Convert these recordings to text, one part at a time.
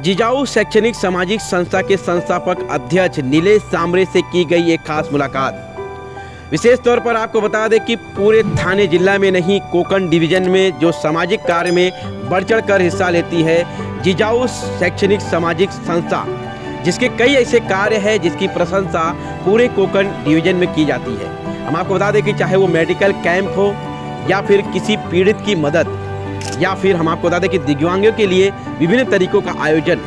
जिजाऊ शैक्षणिक सामाजिक संस्था के संस्थापक अध्यक्ष नीलेश सांबरे से की गई एक खास मुलाकात। विशेष तौर पर आपको बता दें कि पूरे थाने जिला में नहीं, कोकण डिवीजन में जो सामाजिक कार्य में बढ़ चढ़ कर हिस्सा लेती है जिजाऊ शैक्षणिक सामाजिक संस्था, जिसके कई ऐसे कार्य हैं जिसकी प्रशंसा पूरे कोकण डिवीजन में की जाती है। हम आपको बता दें कि चाहे वो मेडिकल कैंप हो या फिर किसी पीड़ित की मदद, या फिर हम आपको बता दें कि दिव्यांगों के लिए विभिन्न तरीकों का आयोजन।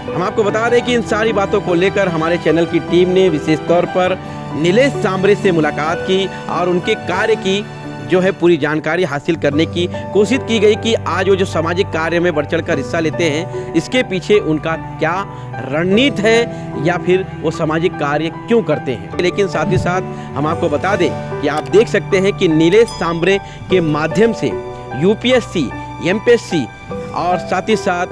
हम आपको बता दें कि इन सारी बातों को लेकर हमारे चैनल की टीम ने विशेष तौर पर नीलेश सांबरे से मुलाकात की और उनके कार्य की जो है पूरी जानकारी हासिल करने की कोशिश की गई कि आज वो जो सामाजिक कार्य में बढ़ चढ़ कर हिस्सा लेते हैं, इसके पीछे उनका क्या रणनीति है या फिर वो सामाजिक कार्य क्यों करते हैं। लेकिन साथ ही साथ हम आपको बता दें कि आप देख सकते हैं कि नीलेश सांबरे के माध्यम से यूपीएससी, एमपीएससी और साथ ही साथ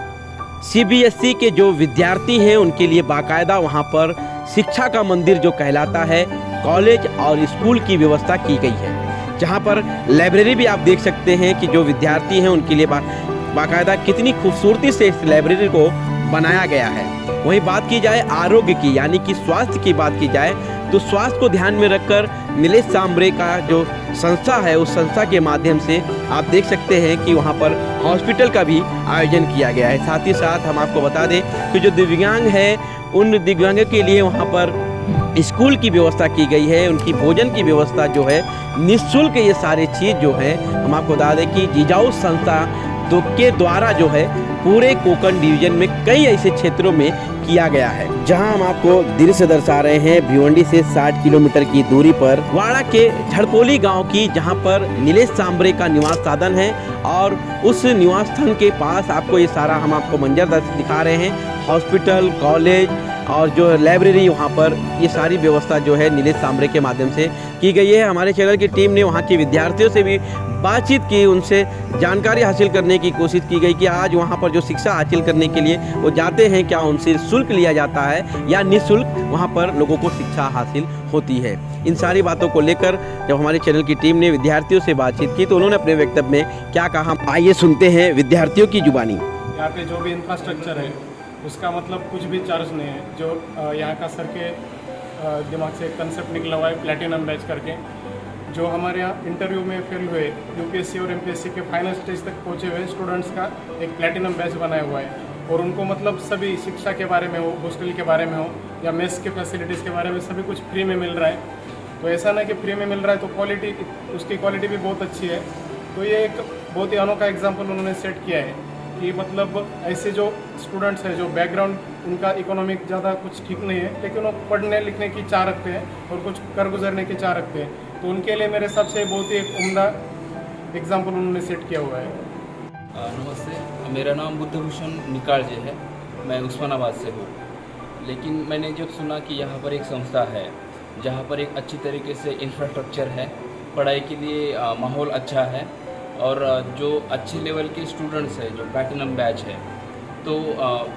सीबीएसई के जो विद्यार्थी हैं उनके लिए बाकायदा वहाँ पर शिक्षा का मंदिर जो कहलाता है, कॉलेज और स्कूल की व्यवस्था की गई है, जहाँ पर लाइब्रेरी भी आप देख सकते हैं कि जो विद्यार्थी हैं उनके लिए बाकायदा कितनी खूबसूरती से इस लाइब्रेरी को बनाया गया है। वहीं बात की जाए आरोग्य की, यानी कि स्वास्थ्य की बात की जाए, तो स्वास्थ्य को ध्यान में रखकर नीलेश सांबरे का जो संस्था है उस संस्था के माध्यम से आप देख सकते हैं कि वहाँ पर हॉस्पिटल का भी आयोजन किया गया है। साथ ही साथ हम आपको बता दें कि जो दिव्यांग है उन दिव्यांगों के लिए वहाँ पर स्कूल की व्यवस्था की गई है, उनकी भोजन की व्यवस्था जो है निःशुल्क, ये सारे चीज़ जो है हम आपको बता दें कि जिजाऊ संस्था के द्वारा जो है पूरे कोकण डिवीजन में कई ऐसे क्षेत्रों में किया गया है। जहां हम आपको दृश्य दर्शा रहे हैं भिवंडी से 60 किलोमीटर की दूरी पर वाड़ा के झड़पोली गांव की, जहां पर नीलेश सांबरे का निवास स्थान है और उस निवास स्थान के पास आपको ये सारा हम आपको मंजर दिखा रहे हैं। हॉस्पिटल, कॉलेज और जो लाइब्रेरी, वहाँ पर ये सारी व्यवस्था जो है नीलेश सांबरे के माध्यम से की गई है। हमारे चैनल की टीम ने वहाँ के विद्यार्थियों से भी बातचीत की, उनसे जानकारी हासिल करने की कोशिश की गई कि आज वहाँ पर जो शिक्षा हासिल करने के लिए वो जाते हैं, क्या उनसे शुल्क लिया जाता है या निःशुल्क वहाँ पर लोगों को शिक्षा हासिल होती है। इन सारी बातों को लेकर जब हमारे चैनल की टीम ने विद्यार्थियों से बातचीत की तो उन्होंने अपने वक्तव्य में क्या कहा, आइए सुनते हैं विद्यार्थियों की जुबानी। यहाँ पे जो भी इंफ्रास्ट्रक्चर है उसका मतलब कुछ भी चार्ज नहीं है। जो यहाँ का सर के दिमाग से कंसेप्ट निकला हुआ है प्लैटिनम बैच करके, जो हमारे यहाँ इंटरव्यू में फेल हुए यूपीएससी और एमपीएससी के फाइनल स्टेज तक पहुँचे हुए स्टूडेंट्स का एक प्लैटिनम बैच बनाया हुआ है। और उनको मतलब सभी शिक्षा के बारे में हो, हॉस्टल के बारे में हो या मेस के फैसिलिटीज़ के बारे में सभी कुछ फ्री में मिल रहा है। तो ऐसा ना कि फ्री में मिल रहा है तो क्वालिटी, उसकी क्वालिटी भी बहुत अच्छी है। तो ये एक बहुत ही अनोखा एग्जाम्पल उन्होंने सेट किया है कि मतलब ऐसे जो स्टूडेंट्स हैं, जो बैकग्राउंड उनका इकोनॉमिक ज़्यादा कुछ ठीक नहीं है, लेकिन वो पढ़ने लिखने की चाह रखते हैं और कुछ कर गुजरने की चाह रखते हैं, तो उनके लिए मेरे हिसाब से बहुत ही एक उम्दा एग्जाम्पल उन्होंने सेट किया हुआ है। नमस्ते, मेरा नाम बुद्धभूषण निकालजे है, मैं उस्मानाबाद से हूँ। लेकिन मैंने जब सुना कि यहाँ पर एक संस्था है जहाँ पर एक अच्छी तरीके से इंफ्रास्ट्रक्चर है, पढ़ाई के लिए माहौल अच्छा है और जो अच्छे लेवल के स्टूडेंट्स हैं, जो प्लैटिनम बैच है, तो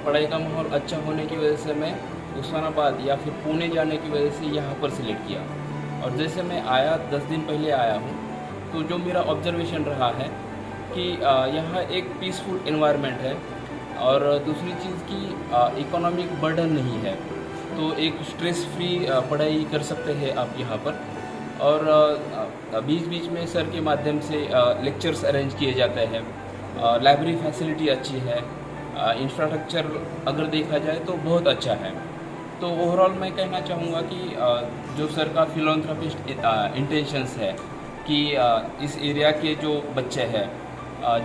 पढ़ाई का माहौल अच्छा होने की वजह से मैं उस्मानाबाद या फिर पुणे जाने की वजह से यहाँ पर सिलेक्ट किया। और जैसे मैं आया 10 दिन पहले आया हूँ, तो जो मेरा ऑब्जर्वेशन रहा है कि यहाँ एक पीसफुल एनवायरनमेंट है और दूसरी चीज़ की इकोनॉमिक बर्डन नहीं है, तो एक स्ट्रेस फ्री पढ़ाई कर सकते हैं आप यहाँ पर। और बीच बीच में सर के माध्यम से लेक्चर्स अरेंज किए जाते हैं, लाइब्रेरी फैसिलिटी अच्छी है, इंफ्रास्ट्रक्चर अगर देखा जाए तो बहुत अच्छा है। तो ओवरऑल मैं कहना चाहूँगा कि जो सर का फिलॉन्थ्रोपिस्ट इंटेंशंस है कि इस एरिया के जो बच्चे हैं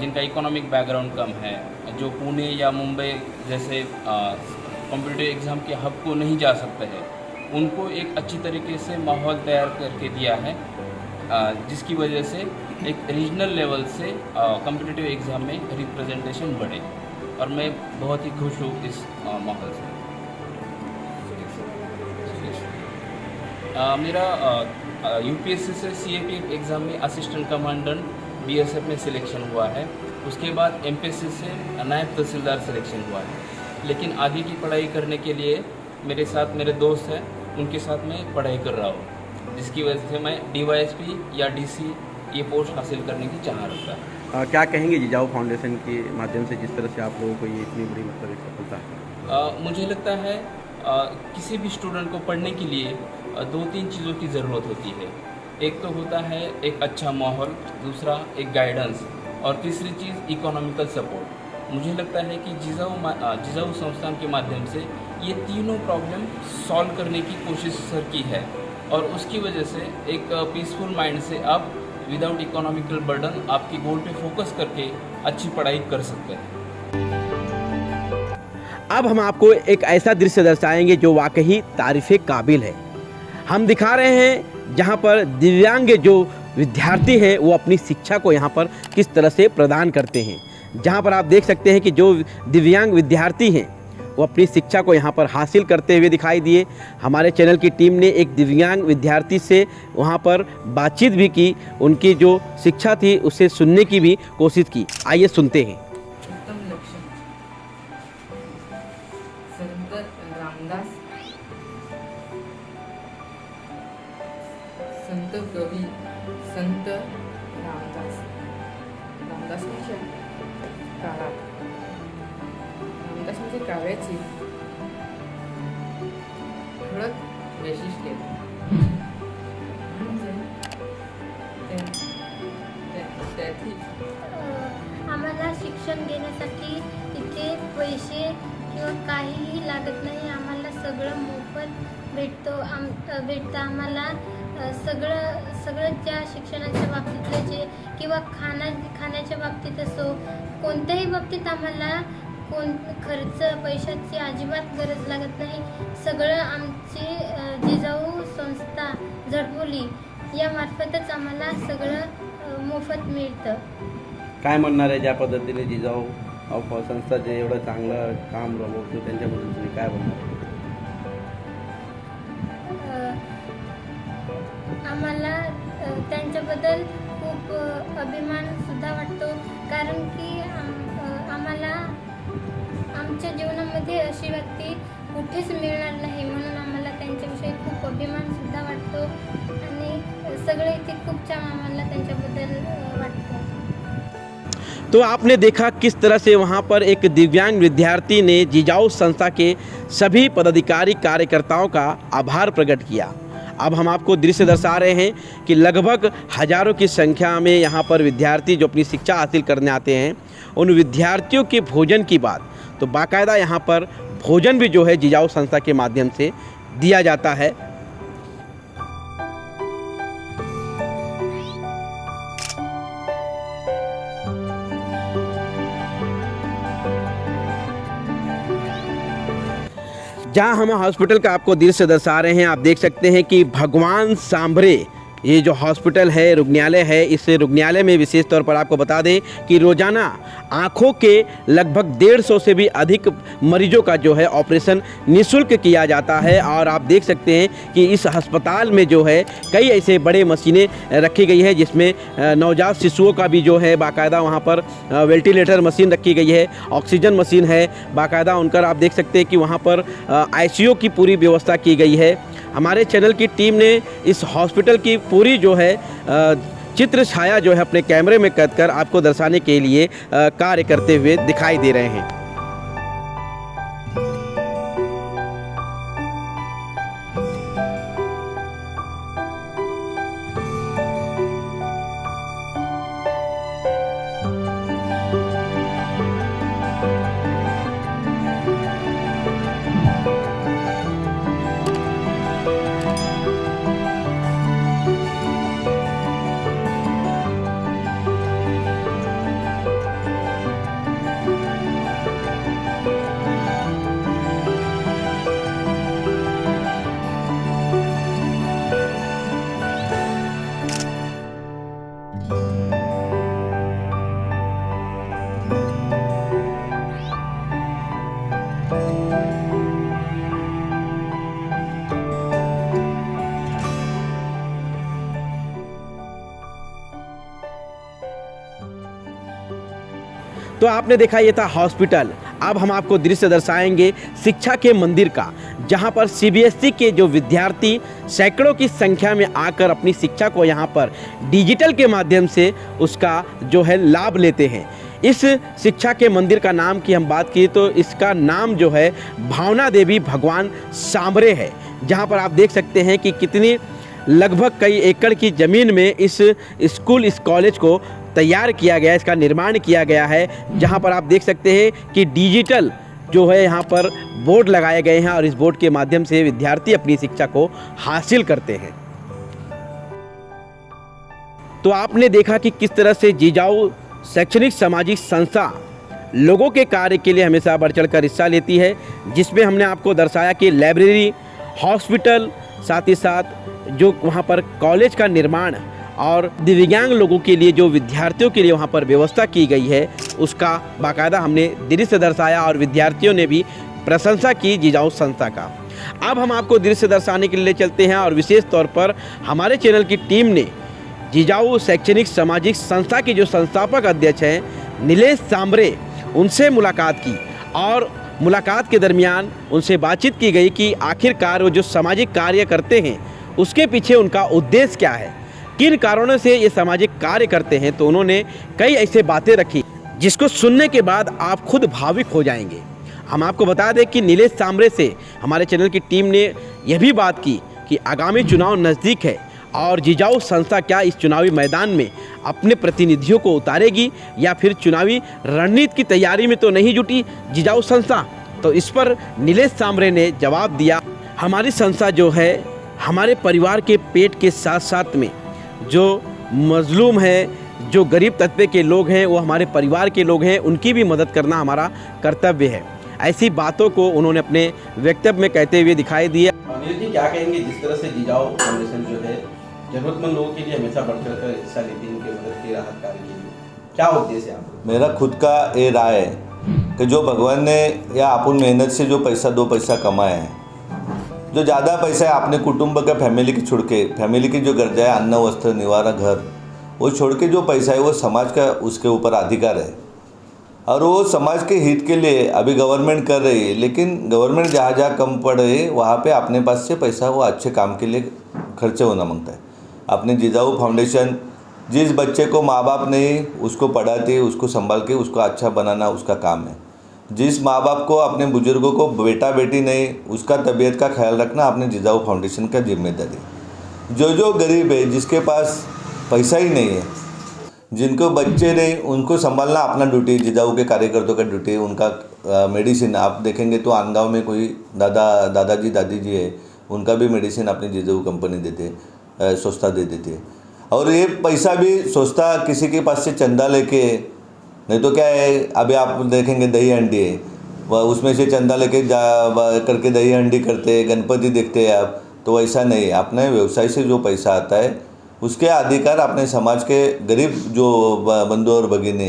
जिनका इकोनॉमिक बैकग्राउंड कम है, जो पुणे या मुंबई जैसे कॉम्पिटिटिव एग्ज़ाम के हब को नहीं जा सकते हैं, उनको एक अच्छी तरीके से माहौल तैयार करके दिया है, जिसकी वजह से एक रीजनल लेवल से कॉम्पिटिटिव एग्ज़ाम में रिप्रेजेंटेशन बढ़े। और मैं बहुत ही खुश हूँ इस माहौल से। मेरा यूपीएससी से सीएपी एग्ज़ाम में असिस्टेंट कमांडेंट बीएसएफ में सिलेक्शन हुआ है। उसके बाद एमपीएससी से नायब तहसीलदार सिलेक्शन हुआ है। लेकिन आगे की पढ़ाई करने के लिए मेरे साथ मेरे दोस्त हैं, उनके साथ मैं पढ़ाई कर रहा हूँ, जिसकी वजह से मैं डीवाईएसपी या डीसी ये पोस्ट हासिल करने की चाह रखता है। क्या कहेंगे जिजाऊ फाउंडेशन के माध्यम से जिस तरह से आप लोगों को ये इतनी बड़ी मतलब एक सफलता है? मुझे लगता है किसी भी स्टूडेंट को पढ़ने के लिए दो तीन चीज़ों की ज़रूरत होती है। एक तो होता है एक अच्छा माहौल, दूसरा एक गाइडेंस, और तीसरी चीज़ इकोनॉमिकल सपोर्ट। मुझे लगता है कि जिजाऊ संस्थान के माध्यम से ये तीनों प्रॉब्लम सॉल्व करने की कोशिश सर की है, और उसकी वजह से एक पीसफुल माइंड से आप विदाउट इकोनॉमिकल बर्डन आपकी गोल पे फोकस करके अच्छी पढ़ाई कर सकते हैं। अब हम आपको एक ऐसा दृश्य दर्शाएंगे जो वाकई तारीफ़ काबिल है। हम दिखा रहे हैं जहां पर दिव्यांग जो विद्यार्थी हैं वो अपनी शिक्षा को यहां पर किस तरह से प्रदान करते हैं। जहां पर आप देख सकते हैं कि जो दिव्यांग विद्यार्थी हैं वो अपनी शिक्षा को यहां पर हासिल करते हुए दिखाई दिए। हमारे चैनल की टीम ने एक दिव्यांग विद्यार्थी से वहां पर बातचीत भी की, उनकी जो शिक्षा थी उसे सुनने की भी कोशिश की। आइए सुनते हैं। उत्तम लक्षण संत रामदास, संत कवी संत रामदासांच्या काळात रामदासांच्या काव्याची ठळक वैशिष्ट्ये म्हणजे त्यातील आम्हाला शिक्षण घेण्यासाठी तिथे पैसे किंवा काहीही लागत नाही. आम्हाला सगळं मोफत भेटतं. आम्हाला सगळं ज्या शिक्षणाच्या बाबतीतलं जे किंवा खाण्याच्या बाबतीत असो, कोणत्याही बाबतीत आम्हाला खर्च पैशाची अजिबात गरज लागत नाही. सगळं आमची जिजाऊ संस्था झडपोली यामार्फतच आम्हाला सगळं मोफत मिळतं. काय म्हणणार आहे ज्या पद्धतीने जिजाऊ संस्था जे एवढं चांगलं काम राबवतो त्यांच्याबद्दल तुम्ही काय म्हणणार? आम्हाला त्यांच्याबद्दल खूप अभिमान सुद्धा वाटतो, कारण की आम्हाला आमच्या जीवनामध्ये अशी व्यक्ती कुठेच मिळणार नाही, म्हणून आम्हाला त्यांच्याविषयी खूप अभिमान सुद्धा वाटतो आणि सगळे इथे खूप छान आम्हाला त्यांच्याबद्दल वाटतं. तो आपने देखा किस तरह से वहाँ पर एक दिव्यांग विद्यार्थी ने जिजाऊ संस्था के सभी पदाधिकारी कार्यकर्ताओं का आभार प्रकट किया। अब हम आपको दृश्य दर्शा रहे हैं कि लगभग हज़ारों की संख्या में यहाँ पर विद्यार्थी जो अपनी शिक्षा हासिल करने आते हैं, उन विद्यार्थियों के भोजन की बात तो बाकायदा यहाँ पर भोजन भी जो है जिजाऊ संस्था के माध्यम से दिया जाता है। जहां हम हॉस्पिटल का आपको दृश्य दर्शा रहे हैं, आप देख सकते हैं कि भगवान सांभरे ये जो हॉस्पिटल है, रुग्णालय है, इस रुग्णालय में विशेष तौर पर आपको बता दें कि रोज़ाना आँखों के लगभग 150 से भी अधिक मरीजों का जो है ऑपरेशन निःशुल्क किया जाता है। और आप देख सकते हैं कि इस अस्पताल में जो है कई ऐसे बड़े मशीनें रखी गई है, जिसमें नवजात शिशुओं का भी जो है बाकायदा वहाँ पर वेंटिलेटर मशीन रखी गई है, ऑक्सीजन मशीन है बाकायदा उनकर। आप देख सकते हैं कि वहाँ पर ICU की पूरी व्यवस्था की गई है। हमारे चैनल की टीम ने इस हॉस्पिटल की पूरी जो है चित्र छाया जो है अपने कैमरे में कैद कर आपको दर्शाने के लिए कार्य करते हुए दिखाई दे रहे हैं। तो आपने देखा ये था हॉस्पिटल। अब हम आपको दृश्य दर्शाएंगे शिक्षा के मंदिर का, जहां पर सीबीएसई के जो विद्यार्थी सैकड़ों की संख्या में आकर अपनी शिक्षा को यहां पर डिजिटल के माध्यम से उसका जो है लाभ लेते हैं। इस शिक्षा के मंदिर का नाम की हम बात की तो इसका नाम जो है भावना देवी भगवान सांबरे है, जहां पर आप देख सकते हैं कि कितनी लगभग कई एकड़ की ज़मीन में इस स्कूल, इस कॉलेज को तैयार किया गया, इसका निर्माण किया गया है, जहां पर आप देख सकते हैं कि डिजिटल जो है यहाँ पर बोर्ड लगाए गए हैं और इस बोर्ड के माध्यम से विद्यार्थी अपनी शिक्षा को हासिल करते हैं। तो आपने देखा कि किस तरह से जिजाऊ शैक्षणिक सामाजिक संस्था लोगों के कार्य के लिए हमेशा बढ़ चढ़ कर हिस्सा लेती है, जिसमें हमने आपको दर्शाया कि लाइब्रेरी, हॉस्पिटल, साथ ही साथ जो वहाँ पर कॉलेज का निर्माण और दिव्यांग लोगों के लिए जो विद्यार्थियों के लिए वहाँ पर व्यवस्था की गई है उसका बाकायदा हमने दृश्य दर्शाया और विद्यार्थियों ने भी प्रशंसा की जिजाऊ संस्था का। अब हम आपको दृश्य दर्शाने के लिए चलते हैं और विशेष तौर पर हमारे चैनल की टीम ने जिजाऊ शैक्षणिक सामाजिक संस्था के जो संस्थापक अध्यक्ष हैं नीलेश सांबरे, उनसे मुलाकात की और मुलाकात के दरमियान उनसे बातचीत की गई कि आखिरकार वो जो सामाजिक कार्य करते हैं उसके पीछे उनका उद्देश्य क्या है, किन कारणों से ये सामाजिक कार्य करते हैं। तो उन्होंने कई ऐसे बातें रखी जिसको सुनने के बाद आप खुद भावुक हो जाएंगे। हम आपको बता दें कि नीलेश सांबरे से हमारे चैनल की टीम ने यह भी बात की कि आगामी चुनाव नज़दीक है और जिजाऊ संस्था क्या इस चुनावी मैदान में अपने प्रतिनिधियों को उतारेगी या फिर चुनावी रणनीति की तैयारी में तो नहीं जुटी जिजाऊ संस्था। तो इस पर नीलेश सांबरे ने जवाब दिया, हमारी संस्था जो है हमारे परिवार के पेट के साथ साथ में जो मजलूम है, जो गरीब तबके के लोग हैं, वो हमारे परिवार के लोग हैं, उनकी भी मदद करना हमारा कर्तव्य है। ऐसी बातों को उन्होंने अपने वक्तव्य में कहते हुए दिखाई दिया। नीरज जी, क्या कहेंगे जिस तरह से जिजाऊ फाउंडेशन जो है जरूरतमंद लोगों के लिए हमेशा बढ़ चढ़ कर हिस्सा लेती है, उनकी मदद की, राहत कार्य के लिए, क्या उद्देश्य है आपका? मेरा खुद का ये राय है कि जो भगवान ने या अपन मेहनत से जो पैसा दो पैसा कमाए हैं, जो ज़्यादा पैसा है अपने कुटुंब का फैमिली की छोड़ के, फैमिली की जो गरजा है अन्न वस्त्र निवारा घर, वो छोड़ के जो पैसा है वो समाज का उसके ऊपर अधिकार है और वो समाज के हित के लिए अभी गवर्नमेंट कर रही है। लेकिन गवर्नमेंट जहाँ जहाँ कम पड़ रही है वहाँ पे अपने पास से पैसा वो अच्छे काम के लिए खर्चे होना मांगता है। अपने जिजाऊ फाउंडेशन जिस बच्चे को माँ बाप नहीं उसको पढ़ाते, उसको संभाल के उसको अच्छा बनाना उसका काम है। जिस माँ बाप को अपने बुजुर्गों को बेटा बेटी नहीं उसका तबीयत का ख्याल रखना अपने जिजाऊ फाउंडेशन का जिम्मेदारी। जो गरीब है, जिसके पास पैसा ही नहीं है, जिनको बच्चे नहीं, उनको संभालना अपना ड्यूटी, जिजाऊ के कार्यकर्ताओं का ड्यूटी है। उनका मेडिसिन आप देखेंगे तो आनगांव में कोई दादाजी दादी जी है, उनका भी मेडिसिन अपनी जिजाऊ कंपनी देते, संस्था दे देती है। और ये पैसा भी संस्था किसी के पास से चंदा लेके, नहीं तो क्या है, अभी आप देखेंगे दही हंडी है, वह उसमें से चंदा लेके करके दही हंडी करते, गणपति देखते हैं आप, तो ऐसा नहीं। अपने व्यवसाय से जो पैसा आता है उसके अधिकार अपने समाज के गरीब जो बंधु और भगिनी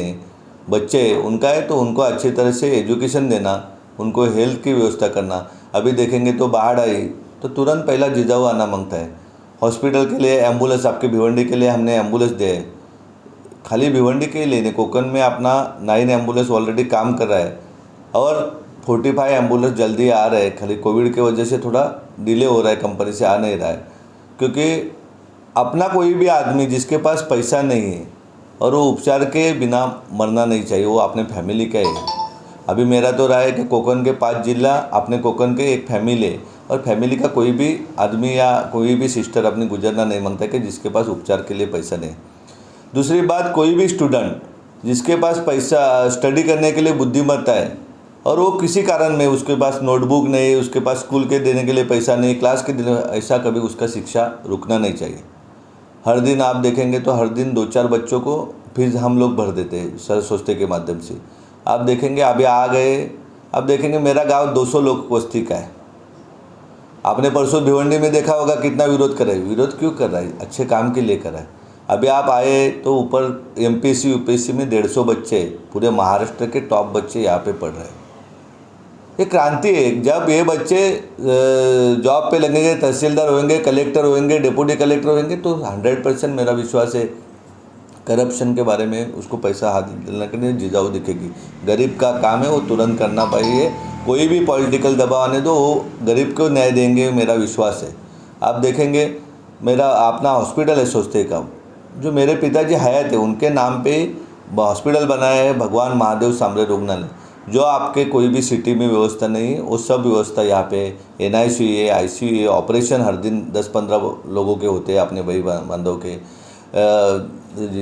बच्चे उनका है, तो उनको अच्छी तरह से एजुकेशन देना, उनको हेल्थ की व्यवस्था करना। अभी देखेंगे तो बाढ़ आई तो तुरंत पहला जिजाऊ आना मांगता है। हॉस्पिटल के लिए एम्बुलेंस, आपके भिवंडी के लिए हमने एम्बुलेंस दिए, खाली भिवंडी के लिए नहीं, कोकण में अपना 9 एम्बुलेंस ऑलरेडी काम कर रहा है और 45 एम्बुलेंस जल्दी आ रहे हैं। खाली कोविड की वजह से थोड़ा डिले हो रहा है, कंपनी से आ नहीं रहा है। क्योंकि अपना कोई भी आदमी जिसके पास पैसा नहीं है और वो उपचार के बिना मरना नहीं चाहिए, वो अपने फैमिली का है। अभी मेरा तो राय है कि कोकण के 5 जिला अपने कोकण के एक फैमिली है और फैमिली का कोई भी आदमी या कोई भी सिस्टर अपनी गुजरना नहीं मांगता कि जिसके पास उपचार के लिए पैसा नहीं। दूसरी बात, कोई भी स्टूडेंट जिसके पास पैसा स्टडी करने के लिए बुद्धिमत्ता है और वो किसी कारण में उसके पास नोटबुक नहीं, उसके पास स्कूल के देने के लिए पैसा नहीं, क्लास के देने, ऐसा कभी उसका शिक्षा रुकना नहीं चाहिए। हर दिन आप देखेंगे तो हर दिन 2-4 बच्चों को फीस हम लोग भर देते हैं संस्था के माध्यम से। आप देखेंगे अभी आ गए, अब देखेंगे मेरा गांव 200 लोग बस्ती का है। आपने परसों भिवंडी में देखा होगा कितना विरोध कर रहा है। विरोध क्यों कर रहा है? अच्छे काम के लिए कर रहा है। अभी आप आए तो ऊपर एमपीएससी यूपीएससी में 150 बच्चे, पूरे महाराष्ट्र के टॉप बच्चे यहाँ पे पढ़ रहे हैं। ये क्रांति है। जब ये बच्चे जॉब पे लगेंगे, तहसीलदार होंगे, कलेक्टर होंगे, डिप्टी कलेक्टर होंगे, तो 100% मेरा विश्वास है करप्शन के बारे में उसको पैसा हाथ डालने के लिए जिजाऊ दिखेगी। गरीब का काम है वो तुरंत करना चाहिए। कोई भी पॉलिटिकल दबाव आने दो, वो गरीब को न्याय देंगे, मेरा विश्वास है। आप देखेंगे मेरा अपना हॉस्पिटल है सोचते का, जो मेरे पिताजी हयात है उनके नाम पे हॉस्पिटल बनाया है भगवान महादेव सामरे रुग्णालय। जो आपके कोई भी सिटी में व्यवस्था नहीं है वो सब व्यवस्था यहाँ पे NICU है, ICU है। ऑपरेशन हर दिन 10-15 लोगों के होते हैं अपने भाई बंधों के।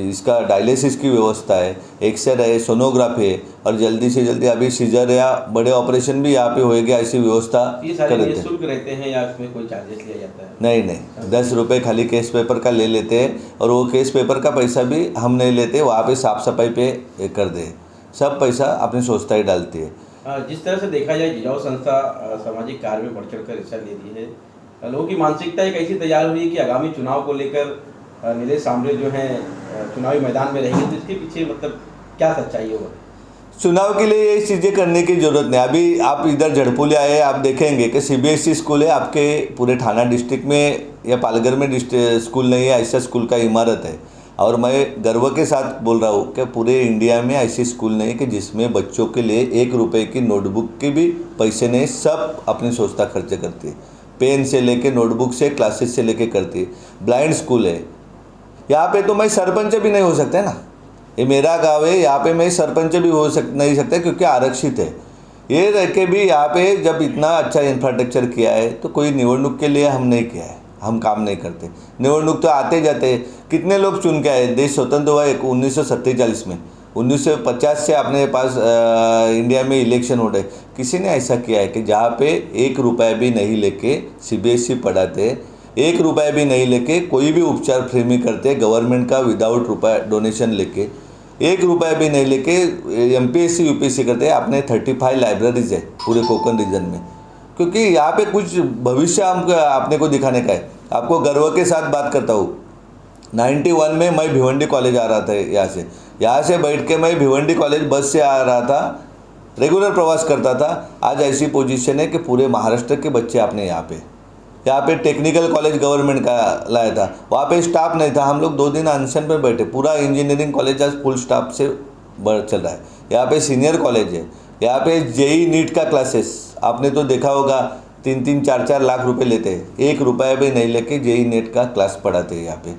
इसका डायलिसिस की व्यवस्था है, एक्सरे है, सोनोग्राफी है, और जल्दी से जल्दी अभी सीजर या बड़े ऑपरेशन भी यहाँ पे होएगी, ऐसी व्यवस्था ये सारे निःशुल्क रहते हैं या इसमें कोई चार्जेस लिया जाता है? नहीं 10 रुपये खाली केस पेपर का ले लेते हैं, और वो केस पेपर का पैसा भी हम नहीं लेते। वहाँ पे साफ़ सफाई पे कर दे, सब पैसा अपनी संस्था ही डालती है। जिस तरह से देखा जाए जिजाऊ संस्था सामाजिक कार्य में बढ़ चढ़कर हिस्सा ले रही है। लोगों की मानसिकता एक ऐसी तैयार हुई है कि आगामी चुनाव को लेकर नीलेश सांबरे जो हैं चुनावी मैदान में रहेंगे, तो इसके पीछे मतलब क्या सच्चाई होगा? चुनाव के लिए ये चीज़ें करने की ज़रूरत नहीं। अभी आप इधर झड़पुलिया आए, आप देखेंगे कि CBSE स्कूल है आपके पूरे थाना डिस्ट्रिक्ट में या पालघर में स्कूल नहीं है, ऐसा स्कूल का इमारत है। और मैं गर्व के साथ बोल रहा हूँ कि पूरे इंडिया में ऐसी स्कूल नहीं है कि जिसमें बच्चों के लिए 1 रुपये की नोटबुक के भी पैसे नहीं, सब अपनी संस्था खर्चे करती है। पेन से लेके नोटबुक से क्लासेस से लेके करती है। ब्लाइंड स्कूल है यहाँ पे, तो मैं सरपंच भी नहीं हो सकता ना। ये मेरा गांव है, यहाँ पे मैं सरपंच भी नहीं सकता क्योंकि आरक्षित है। ये रह के भी यहाँ पे जब इतना अच्छा इंफ्रास्ट्रक्चर किया है तो कोई निवडणुक के लिए हम नहीं किया है, हम काम नहीं करते। निवडणुक तो आते जाते, कितने लोग चुन के आए। देश स्वतंत्र हुआ 1947 में, 1950 से अपने पास इंडिया में इलेक्शन हो रहे। किसी ने ऐसा किया है कि जहाँ पे 1 रुपया भी नहीं लेके CBSE पढ़ाते, 1 रुपया भी नहीं लेके कोई भी उपचार फ्री में करते गवर्नमेंट का, विदाउट रुपया डोनेशन लेके, 1 रुपया भी नहीं लेके MPSC UPSC करते हैं। अपने 35 लाइब्रेरीज है पूरे कोकण रीजन में, क्योंकि यहाँ पे कुछ भविष्य हमको अपने को दिखाने का है। आपको गर्व के साथ बात करता हूँ, 91 में मैं भिवंडी कॉलेज आ रहा था। यहाँ से बैठ के मैं भिवंडी कॉलेज बस से आ रहा था, रेगुलर प्रवास करता था। आज ऐसी पोजीशन है कि पूरे महाराष्ट्र के बच्चे आपने यहाँ पे टेक्निकल कॉलेज गवर्नमेंट का लाया था, वहाँ पे स्टाफ नहीं था। हम लोग 2 दिन अनशन पर बैठे। पूरा इंजीनियरिंग कॉलेज आज फुल स्टाफ से चल रहा है। यहाँ पे सीनियर कॉलेज है, यहाँ पे JEE नीट का क्लासेस आपने तो देखा होगा, 3-3, 4-4 लाख रुपए लेते हैं। 1 रुपया भी नहीं लेके JEE नीट का क्लास पढ़ाते हैं। यहाँ पे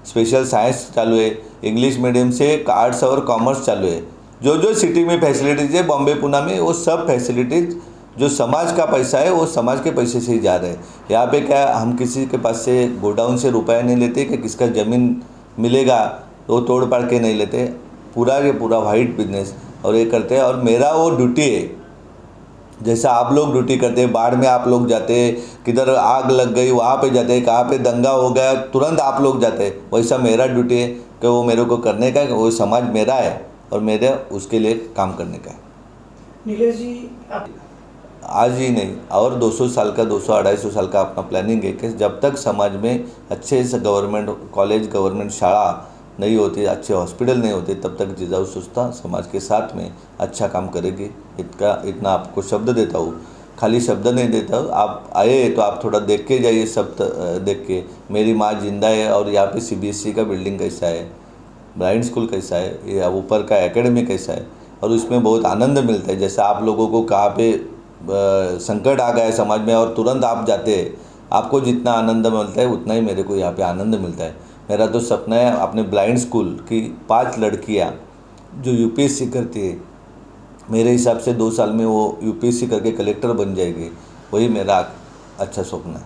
स्पेशल साइंस चालू है, इंग्लिश मीडियम से आर्ट्स और कॉमर्स चालू है। जो सिटी में फैसिलिटीज़ है, बॉम्बे पुणे में, वो सब फैसिलिटीज़ जो समाज का पैसा है वो समाज के पैसे से ही जा रहे हैं। यहाँ पे क्या हम किसी के पास से गोडाउन से रुपया नहीं लेते कि किसका ज़मीन मिलेगा तो तोड़ पाड़ के नहीं लेते। पूरा के पूरा वाइट बिजनेस और ये करते हैं। और मेरा वो ड्यूटी है, जैसा आप लोग ड्यूटी करते हैं, बाढ़ में आप लोग जाते हैं, किधर आग लग गई वहाँ पे जाते हैं, कहाँ पे दंगा हो गया तुरंत आप लोग जाते हैं। वैसा मेरा ड्यूटी है कि वो मेरे को करने का है, वो समाज मेरा है और मेरे उसके लिए काम करने का है। नीलेश जी, आज ही नहीं और 200 साल का 200-250 साल का अपना प्लानिंग है कि जब तक समाज में अच्छे से गवर्नमेंट कॉलेज, गवर्नमेंट शाला नहीं होती, अच्छे हॉस्पिटल नहीं होते, तब तक जिजाऊ संस्था समाज के साथ में अच्छा काम करेगी। इतना आपको शब्द देता हूँ, खाली शब्द नहीं देता हूँ। आप आए तो आप थोड़ा देख के जाइए, सब देख के। मेरी माँ जिंदा है और यहाँ पे CBSE का बिल्डिंग कैसा है, ब्लाइंड स्कूल कैसा है, या ऊपर का एकेडमी कैसा है, और उसमें बहुत आनंद मिलता है। जैसे आप लोगों को कहाँ पे संकट आ गया है समाज में और तुरंत आप जाते हैं, आपको जितना आनंद मिलता है उतना ही मेरे को यहाँ पे आनंद मिलता है। मेरा तो सपना है अपने ब्लाइंड स्कूल की 5 लड़कियाँ जो UPSC करती है, मेरे हिसाब से 2 साल में वो UPSC करके कलेक्टर बन जाएगी। वही मेरा अच्छा सपना है।